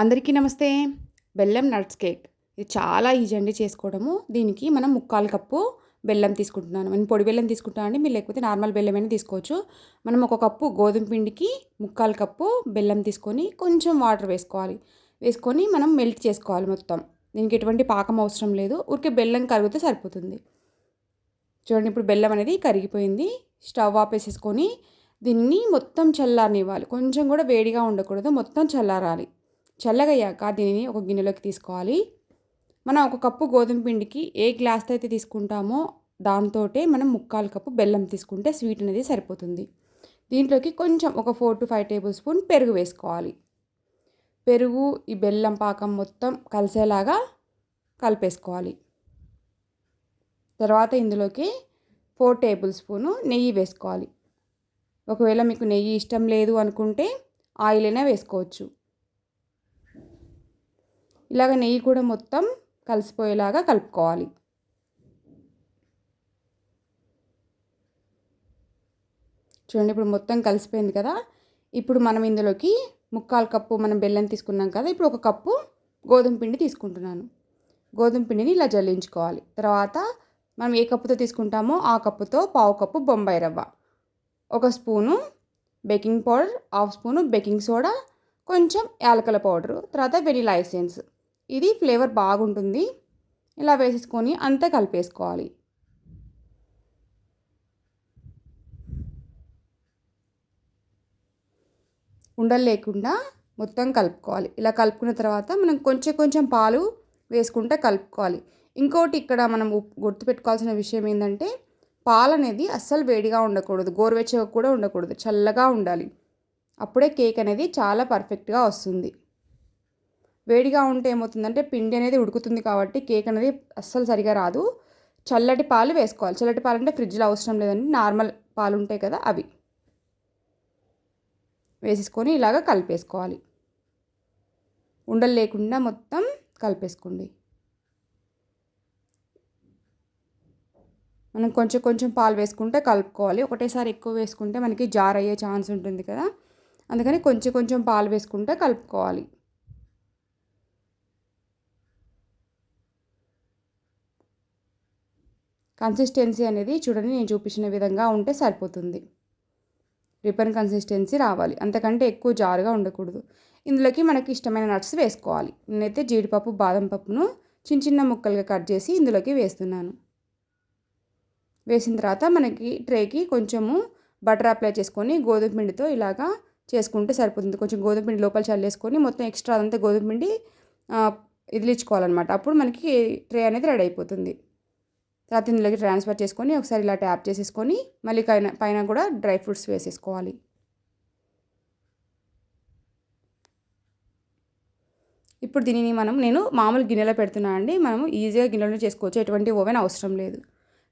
అందరికీ నమస్తే. బెల్లం నట్స్ కేక్ ఇది చాలా ఈజీ అండి చేసుకోవడము. దీనికి మనం 3/4 కప్పు బెల్లం తీసుకుంటున్నాను. నేను పొడి బెల్లం తీసుకుంటానండి, మీరు లేకపోతే నార్మల్ బెల్లమైనా తీసుకోవచ్చు. మనం ఒక కప్పు గోధుమ పిండికి 3/4 కప్పు బెల్లం తీసుకొని కొంచెం వాటర్ వేసుకొని మనం మెల్ట్ చేసుకోవాలి మొత్తం. దీనికి ఎటువంటి పాకం అవసరం లేదు, ఊరికే బెల్లం కరిగితే సరిపోతుంది. చూడండి, ఇప్పుడు బెల్లం అనేది కరిగిపోయింది. స్టవ్ ఆపేసేసుకొని దీన్ని మొత్తం చల్లారనివ్వాలి. కొంచెం కూడా వేడిగా ఉండకూడదు, మొత్తం చల్లారాలి. చల్లగయ్యాక దీనిని ఒక గిన్నెలోకి తీసుకోవాలి. మనం ఒక కప్పు గోధుమ పిండికి ఏ గ్లాస్తో అయితే తీసుకుంటామో దాంతోటే మనం 3/4 కప్పు బెల్లం తీసుకుంటే స్వీట్ అనేది సరిపోతుంది. దీంట్లోకి కొంచెం ఒక 4 to 5 టేబుల్ స్పూన్ పెరుగు వేసుకోవాలి. పెరుగు ఈ బెల్లం పాకం మొత్తం కలిసేలాగా కలిపేసుకోవాలి. తర్వాత ఇందులోకి 4 టేబుల్ స్పూను నెయ్యి వేసుకోవాలి. ఒకవేళ మీకు నెయ్యి ఇష్టం లేదు అనుకుంటే ఆయిల్ అయినా వేసుకోవచ్చు. ఇలాగ నెయ్యి కూడా మొత్తం కలిసిపోయేలాగా కలుపుకోవాలి. చూడండి, ఇప్పుడు మొత్తం కలిసిపోయింది కదా. ఇప్పుడు మనం ఇందులోకి 3/4 కప్పు మనం బెల్లం తీసుకున్నాం కదా, ఇప్పుడు ఒక కప్పు గోధుమ పిండి తీసుకుంటున్నాను. గోధుమ పిండిని ఇలా జల్లించుకోవాలి. తర్వాత మనం ఏ కప్పుతో తీసుకుంటామో ఆ కప్పుతో 1/2 కప్పు బొంబాయి రవ్వ, 1 spoon baking powder, 1/2 spoon baking soda, కొంచెం యాలకుల పౌడరు, తర్వాత వెనిలా ఎసెన్స్. ఇది ఫ్లేవర్ బాగుంటుంది. ఇలా వేసేసుకొని అంతా కలిపేసుకోవాలి. ఉండలు లేకుండా మొత్తం కలుపుకోవాలి. ఇలా కలుపుకున్న తర్వాత మనం కొంచెం పాలు వేసుకుంటే కలుపుకోవాలి. ఇంకోటి ఇక్కడ మనం గుర్తుపెట్టుకోవాల్సిన విషయం ఏంటంటే, పాలు అనేది అస్సలు వేడిగా ఉండకూడదు, గోరువెచ్చగా కూడా ఉండకూడదు, చల్లగా ఉండాలి. అప్పుడే కేక్ అనేది చాలా పర్ఫెక్ట్గా వస్తుంది. వేడిగా ఉంటే ఏమవుతుందంటే పిండి అనేది ఉడుకుతుంది కాబట్టి కేక్ అనేది అస్సలు సరిగా రాదు. చల్లటి పాలు వేసుకోవాలి. చల్లటి పాలు అంటే ఫ్రిడ్జ్లో అవసరం లేదండి, నార్మల్ పాలు ఉంటాయి కదా అవి వేసేసుకొని ఇలాగ కలిపేసుకోవాలి. ఉండలు లేకుండా మొత్తం కలిపేసుకోండి. మనం కొంచెం పాలు వేసుకుంటే కలుపుకోవాలి. ఒకటేసారి ఎక్కువ వేసుకుంటే మనకి జార్ అయ్యే ఛాన్స్ ఉంటుంది కదా, అందుకని కొంచెం పాలు వేసుకుంటే కలుపుకోవాలి. కన్సిస్టెన్సీ అనేది చూడండి, నేను చూపించిన విధంగా ఉంటే సరిపోతుంది. రిబ్బన్ కన్సిస్టెన్సీ రావాలి, అంతకంటే ఎక్కువ జారుగా ఉండకూడదు. ఇందులోకి మనకి ఇష్టమైన నట్స్ వేసుకోవాలి. నేనైతే జీడిపప్పు, బాదం పప్పును చిన్న ముక్కలుగా కట్ చేసి ఇందులోకి వేస్తున్నాను. వేసిన తర్వాత మనకి ట్రేకి కొంచెము బటర్ అప్లై చేసుకొని గోధుమ పిండితో ఇలాగా చేసుకుంటే సరిపోతుంది. కొంచెం గోధుమ పిండి లోపల చల్లేసుకొని మొత్తం ఎక్స్ట్రా అంతా గోధుమ పిండి ఇదిలించుకోవాలన్నమాట. అప్పుడు మనకి ట్రే అనేది రెడీ అయిపోతుంది. తర్వాత ఇందులోకి ట్రాన్స్ఫర్ చేసుకొని ఒకసారి ఇలా ట్యాప్ చేసేసుకొని మళ్ళీ పైన కూడా డ్రై ఫ్రూట్స్ వేసేసుకోవాలి. ఇప్పుడు దీనిని నేను మామూలు గిన్నెలో పెడుతున్నాను అండి. మనము ఈజీగా గిన్నెలో చేసుకోవచ్చు, ఎటువంటి ఓవెన్ అవసరం లేదు.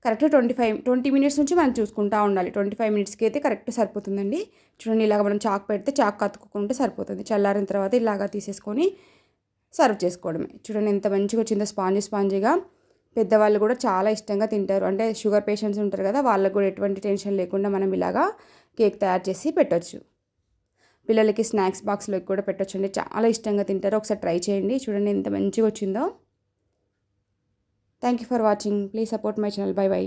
కరెక్ట్ 20 మినిట్స్ నుంచి మనం చూసుకుంటూ ఉండాలి. 25 మినిట్స్కి అయితే కరెక్ట్ సరిపోతుందండి. చూడండి, ఇలాగ మనం చాక్ పెడితే చాక్ కతుక్కుంటే సరిపోతుంది. చల్లారిన తర్వాత ఇలాగా తీసేసుకొని సర్వ్ చేసుకోవడమే. చూడండి ఎంత మంచిగా వచ్చిందో, స్పాంజీగా. పెద్దవాళ్ళు కూడా చాలా ఇష్టంగా తింటారు. అంటే షుగర్ పేషెంట్స్ ఉంటారు కదా, వాళ్ళకు కూడా ఎటువంటి టెన్షన్ లేకుండా మనం ఇలాగా కేక్ తయారు చేసి పెట్టవచ్చు. పిల్లలకి స్నాక్స్ బాక్స్లోకి కూడా పెట్టొచ్చండి, చాలా ఇష్టంగా తింటారు. ఒకసారి ట్రై చేయండి. చూడండి ఎంత మంచిగా వచ్చిందో. Thank you for watching. Please support my channel. By.